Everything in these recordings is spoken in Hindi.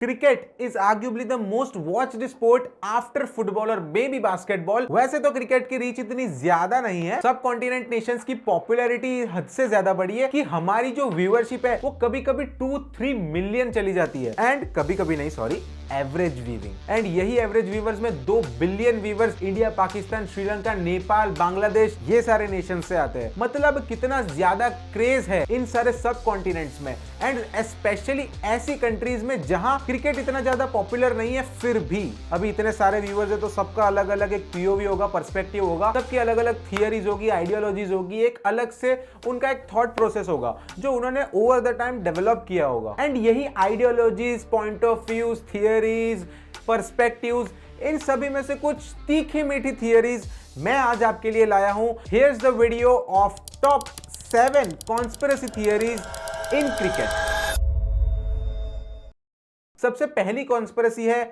Cricket is arguably the most watched sport after football और बेबी बास्केटबॉल। वैसे तो क्रिकेट की रीच इतनी ज्यादा नहीं है, सब कॉन्टिनेंट नेशंस की पॉपुलैरिटी हद से ज्यादा बढ़ी है कि हमारी जो व्यूअरशिप है वो कभी कभी 2-3 मिलियन चली जाती है। एंड कभी कभी नहीं, सॉरी, एवरेज व्यूइंग। एंड यही एवरेज व्यूवर्स में 2 billion viewers India, Pakistan, Sri Lanka, Nepal, Bangladesh, ये सारे नेशन से आते हैं। मतलब कितना ज्यादा क्रेज है इन सारे सब कॉन्टिनेंट्स में, एंड स्पेशली ऐसी कंट्रीज में जहां क्रिकेट इतना ज्यादा पॉपुलर नहीं है। फिर भी अभी इतने सारे व्यूवर्स है तो सबका अलग अलग एक पीओवी होगा, पर्सपेक्टिव होगा, सबकी अलग अलग थियरीज होगी, आइडियोलॉजीज होगी, एक अलग से उनका एक थॉट प्रोसेस होगा जो उन्होंने ओवर द टाइम डेवलप किया होगा। एंड यही ideologies, point of views, theories, perspectives, इन सभी में से कुछ तीखी मीठी थियरीज मैं आज आपके लिए लाया हूं। Here's the video of top 7 conspiracy theories in cricket. सबसे पहली कॉन्स्पिरेसी है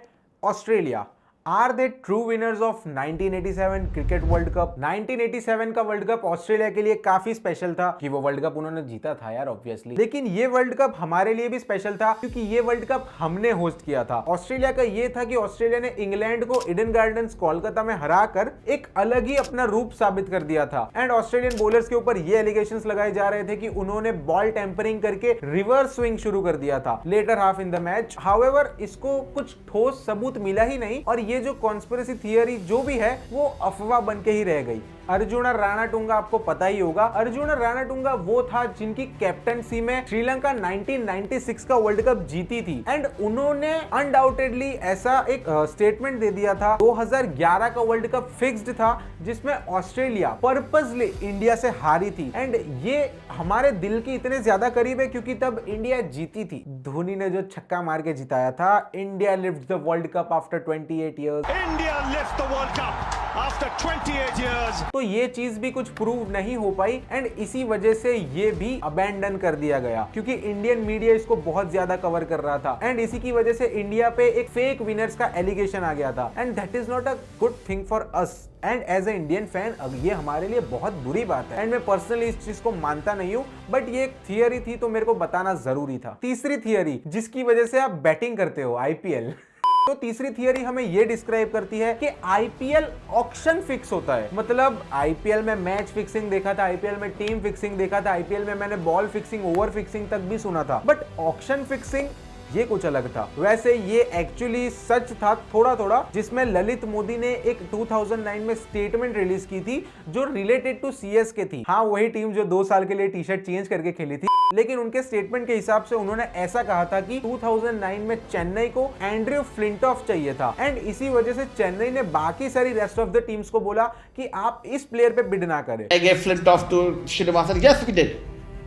Australia. Are they true winners of 1987 cricket world cup? 1987 का वर्ल्ड कप ऑस्ट्रेलिया के लिए काफी स्पेशल था कि वो वर्ल्ड कप उन्होंने जीता था यार, ऑब्वियसली। लेकिन ये वर्ल्ड कप हमारे लिए भी स्पेशल था क्योंकि ये वर्ल्ड कप हमने होस्ट किया था। ऑस्ट्रेलिया का ये था कि ऑस्ट्रेलिया ने इंग्लैंड को ईडन गार्डन्स कोलकाता में हराकर एक अलग ही अपना रूप साबित कर दिया था। एंड ऑस्ट्रेलियन बॉलर्स के ऊपर ये एलिगेशंस लगाए जा रहे थे कि उन्होंने बॉल टेम्परिंग करके रिवर्स स्विंग शुरू कर दिया था latter half in the match. However इसको कुछ ठोस सबूत मिला ही नहीं और ये जो कॉन्स्पिरेसी थियरी जो भी है वो अफवाह बन के ही रह गई। अर्जुना राणाटुंगा आपको पता ही होगा। अर्जुना राणाटुंगा वो था जिनकी कैप्टनसी में श्रीलंका 1996 का वर्ल्ड कप जीती थी। एंड उन्होंने अनडाउटेडली ऐसा एक स्टेटमेंट दे दिया था 2011 का वर्ल्ड कप फिक्स्ड था जिसमें ऑस्ट्रेलिया पर्पसली इंडिया से हारी थी। एंड ये हमारे दिल के इतने ज्यादा करीब है क्योंकि तब इंडिया जीती थी। धोनी ने जो छक्का मार के जिताया था, India lift the world cup after 28 years. India lift the World Cup after 28 years. तो ये चीज भी कुछ प्रूव नहीं हो पाई एंड इसी वजह से ये भी अबैंडन कर दिया गया क्योंकि इंडियन मीडिया इसको बहुत ज्यादा कवर कर रहा था। एंड इसी की वजह से इंडिया पे एक फेक विनर्स का एलिगेशन आ गया था। And that is not a good thing for us. And as a Indian fan ये हमारे लिए बहुत बुरी बात है। एंड मैं पर्सनली इस चीज को मानता नहीं हूं, बट ये एक थियरी थी तो मेरे को बताना जरूरी था। तीसरी थियरी जिसकी वजह से आप बैटिंग करते हो, आईपीएल। तो तीसरी थियरी हमें यह डिस्क्राइब करती है कि आईपीएल ऑक्शन फिक्स होता है। मतलब आईपीएल में मैच फिक्सिंग देखा था, आईपीएल में टीम फिक्सिंग देखा था, आईपीएल में मैंने बॉल फिक्सिंग, ओवर फिक्सिंग तक भी सुना था, बट ऑक्शन फिक्सिंग ये कुछ अलग था। वैसे ये एक्चुअली सच था थोड़ा थोड़ा, जिसमें ललित मोदी ने एक 2009 में स्टेटमेंट रिलीज की थी जो रिलेटेड टू सीएसके थी। हाँ, वही टीम जो 2 साल के लिए टी शर्ट चेंज करके खेली थी। लेकिन उनके स्टेटमेंट के हिसाब से उन्होंने ऐसा कहा था कि 2009 में चेन्नई को एंड्रयू फ्लिंटॉफ चाहिए था। एंड इसी वजह से चेन्नई ने बाकी सारी रेस्ट ऑफ द टीम्स को बोला कि आप इस प्लेयर पे बिड ना करें। I gave Flintoff to Srinivasan. Yes, we did.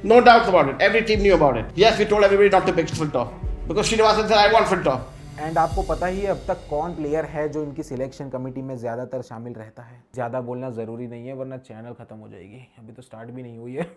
No doubts about it. Every team knew about it. Yes, we told everybody not to pick Flintoff because Srinivasan said, "I want Flintoff." And आपको पता ही है अब तक कौन प्लेयर है जो इनकी सिलेक्शन कमेटी में ज्यादातर शामिल रहता है। ज्यादा बोलना जरूरी नहीं है वरना चैनल खत्म हो जाएगी, अभी तो स्टार्ट भी नहीं हुई है।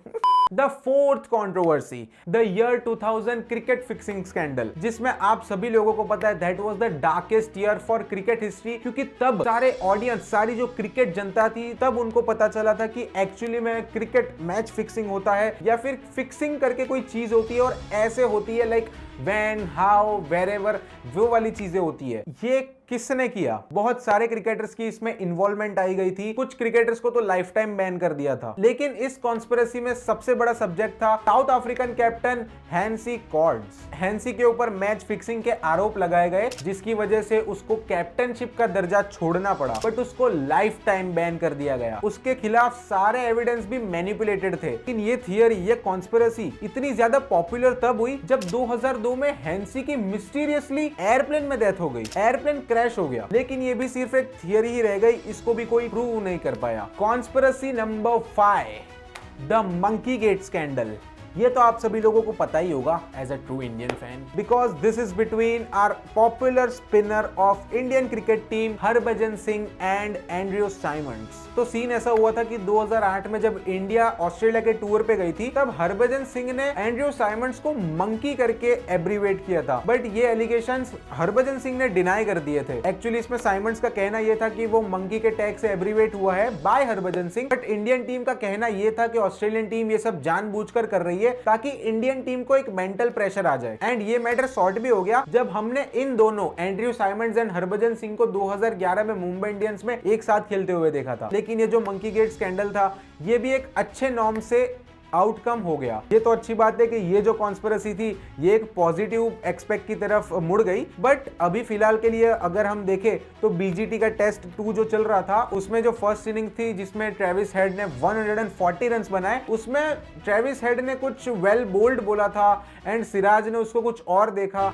The fourth controversy, the year 2000 cricket fixing scandal, जिसमें आप सभी लोगों को पता है that was the darkest year for cricket history क्योंकि तब सारे ऑडियंस, सारी जो क्रिकेट जनता थी, तब उनको पता चला था कि एक्चुअली में क्रिकेट मैच फिक्सिंग होता है या फिर फिक्सिंग करके कोई चीज होती है और ऐसे होती है लाइक व्हेन, हाउ, वेरेवर, वो वाली चीजें होती है। ये किसने किया? बहुत सारे क्रिकेटर्स की इसमें इन्वॉल्वमेंट आई गई थी। कुछ क्रिकेटर्स को तो लाइफ टाइम बैन कर दिया था। लेकिन इस कॉन्स्पिरेसी में सबसे बड़ा सब्जेक्ट था साउथ अफ्रीकन कैप्टन हैंसी कॉर्ड्स। हैंसी के ऊपर मैच फिक्सिंग के आरोप लगाए गए जिसकी वजह से उसको कैप्टनशिप का दर्जा छोड़ना पड़ा, बट उसको लाइफ टाइम बैन कर दिया गया। उसके खिलाफ सारे एविडेंस भी मैनिपुलेटेड थे। लेकिन ये थियरी, ये कॉन्स्पिरेसी इतनी ज्यादा पॉपुलर तब हुई जब 2002 में हैंसी की मिस्टीरियसली एयरप्लेन में डेथ हो गई। एयरप्लेन क्रैश हो गया। लेकिन ये भी सिर्फ एक थियरी ही रह गई, इसको भी कोई प्रूव नहीं कर पाया। Conspiracy number 5, the monkey gate scandal. ये तो आप सभी लोगों को पता ही होगा as a true Indian fan, because this is between our popular spinner of Indian cricket team Harbhajan Singh and Andrew Symonds. तो सीन ऐसा हुआ था कि 2008 में जब इंडिया ऑस्ट्रेलिया के टूर पे गई थी तब हरभजन सिंह ने एंड्रयू साइमंड्स को मंकी करके एब्रीवेट किया था, बट ये एलिगेशंस हरभजन सिंह ने डिनाई कर दिए थे। एक्चुअली इसमें साइमंड्स का कहना यह था कि वो मंकी के टैग से एब्रीवेट हुआ है by Harbhajan Singh, but Indian team का कहना यह था कि ऑस्ट्रेलियन टीम ये सब जानबूझकर कर रही है चाहिए ताकि इंडियन टीम को एक मेंटल प्रेशर आ जाए। एंड ये मैटर सॉर्ट भी हो गया जब हमने इन दोनों Andrew Symonds and Harbhajan Singh को 2011 में मुंबई इंडियंस में एक साथ खेलते हुए देखा था। लेकिन ये जो मंकी गेट स्कैंडल था, ये भी एक अच्छे नॉर्म से आउटकम हो गया। ये तो अच्छी बात है कि ये जो कॉन्स्पिरेसी थी ये एक पॉजिटिव एक्सपेक्ट की तरफ मुड़ गई। बट अभी फिलहाल के लिए अगर हम देखें तो बीजीटी का टेस्ट 2 जो चल रहा था, उसमें जो फर्स्ट इनिंग थी जिसमें ट्रेविस हेड ने 140 रन बनाए, उसमें ट्रेविस हेड ने कुछ वेल बोल्ड बोला था एंड सिराज ने उसको कुछ और देखा।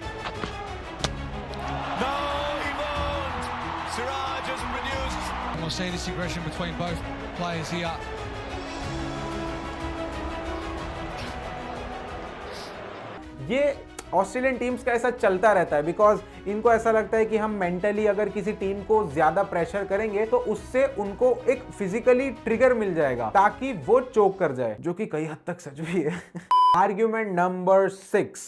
No, he won't. Siraj has produced. We'll see this aggression between both players here. ये ऑस्ट्रेलियन टीम्स का ऐसा चलता रहता है बिकॉज इनको ऐसा लगता है कि हम मेंटली अगर किसी टीम को ज्यादा प्रेशर करेंगे तो उससे उनको एक फिजिकली ट्रिगर मिल जाएगा ताकि वो चोक कर जाए, जो कि कई हद तक सच भी है। Argument number 6,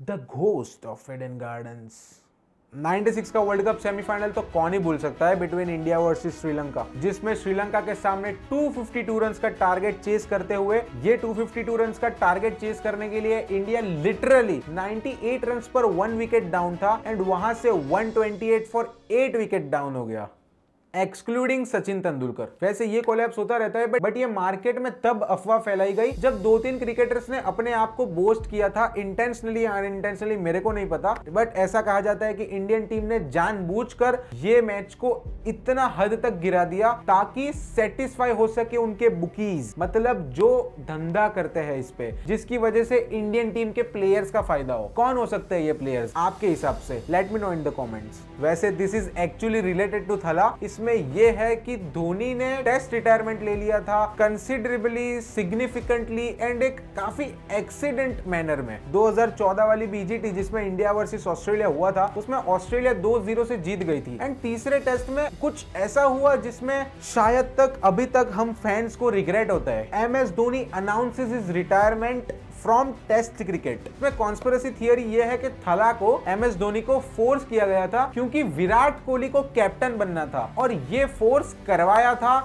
the ghost of Eden gardens. 96 का वर्ल्ड कप सेमीफाइनल तो कौन ही भूल सकता है बिटवीन इंडिया वर्सेस श्रीलंका, जिसमें श्रीलंका के सामने 252 रन्स का टारगेट चेस करते हुए, ये 252 रन्स का टारगेट चेस करने के लिए इंडिया लिटरली 98 रन्स पर 1 विकेट डाउन था एंड वहां से 128 फॉर 8 विकेट डाउन हो गया, एक्सक्लूडिंग सचिन तेंदुलकर। वैसे ये कोलैप्स होता रहता है बट ये मार्केट में तब अफवाह फैलाई गई जब 2-3 क्रिकेटर्स ने अपने आप को बोस्ट किया था, इंटेंशनली या अनइंटेंशनली मेरे को नहीं पता, बट ऐसा कहा जाता है कि इंडियन टीम ने जानबूझकर ये मैच को इतना हद तक गिरा दिया ताकि सेटिस्फाई हो सके उनके बुकीज, मतलब जो धंधा करते हैं इस पे, जिसकी वजह से इंडियन टीम के प्लेयर्स का फायदा हो। कौन हो सकते हैं ये प्लेयर्स आपके हिसाब से? Let me know in the comments. वैसे this is actually related to Thala. इसमें ये है कि धोनी ने टेस्ट रिटायरमेंट ले लिया था कंसिडरेबली, सिग्निफिकेंटली एंड एक काफी एक्सीडेंट मैनर में। 2014 वाली बीजीटी जिसमें इंडिया वर्सेस ऑस्ट्रेलिया हुआ था, उसमें ऑस्ट्रेलिया 2-0 से जीत गई थी एंड तीसरे टेस्ट में कुछ ऐसा हुआ जिसमें शायद तक अभी तक हम फैंस को रिग्रेट होता है। MS Dhoni announces his retirement from test cricket. इसमें कॉन्स्पिरेसी थियरी ये है कि थला को MS धोनी को फोर्स किया गया था क्योंकि विराट कोहली को कैप्टन बनना था और ये फोर्स करवाया था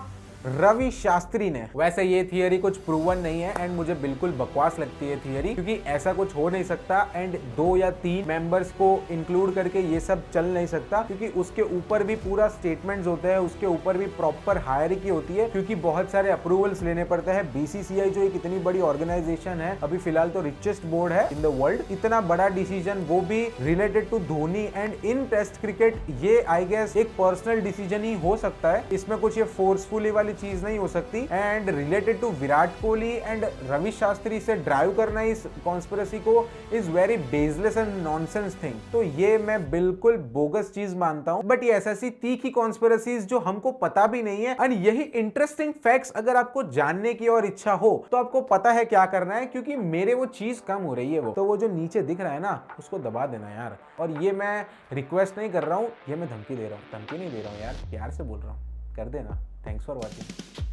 रवि शास्त्री ने। वैसे ये थियरी कुछ प्रूवन नहीं है एंड मुझे बिल्कुल बकवास लगती है थियरी, क्योंकि ऐसा कुछ हो नहीं सकता एंड 2 या 3 मेंबर्स को इंक्लूड करके ये सब चल नहीं सकता, क्योंकि उसके ऊपर भी पूरा स्टेटमेंट्स होते हैं, उसके ऊपर भी प्रॉपर हायरार्की होती है, क्योंकि बहुत सारे अप्रूवल्स लेने पड़ते हैं। BCCI जो एक इतनी बड़ी ऑर्गेनाइजेशन है, अभी फिलहाल तो रिचेस्ट बोर्ड है इन द वर्ल्ड, इतना बड़ा डिसीजन वो भी related to Dhoni and in test cricket, ये आई गेस एक पर्सनल डिसीजन ही हो सकता है। इसमें कुछ ये फोर्सफुली वाली चीज नहीं हो सकती and related to Virat Kohli and Ravi Shastri से ड्राइव करना इस कॉन्स्पिरेसी को is very baseless and nonsense thing. तो ये मैं बिल्कुल बोगस चीज मानता हूं, बट ये ऐसी तीखी कॉन्स्पिरेसीज जो हमको पता भी नहीं है एंड यही इंटरेस्टिंग फैक्ट्स अगर आपको जानने की और इच्छा हो तो आपको पता है क्या करना है, क्योंकि मेरे वो चीज कम हो रही है, वो जो नीचे दिख रहा है ना उसको दबा देना यार। और ये मैं रिक्वेस्ट नहीं कर रहा हूं, ये मैं धमकी दे रहा हूं, धमकी नहीं दे रहा हूं यार, प्यार से बोल रहा हूं, कर देना। Thanks for watching.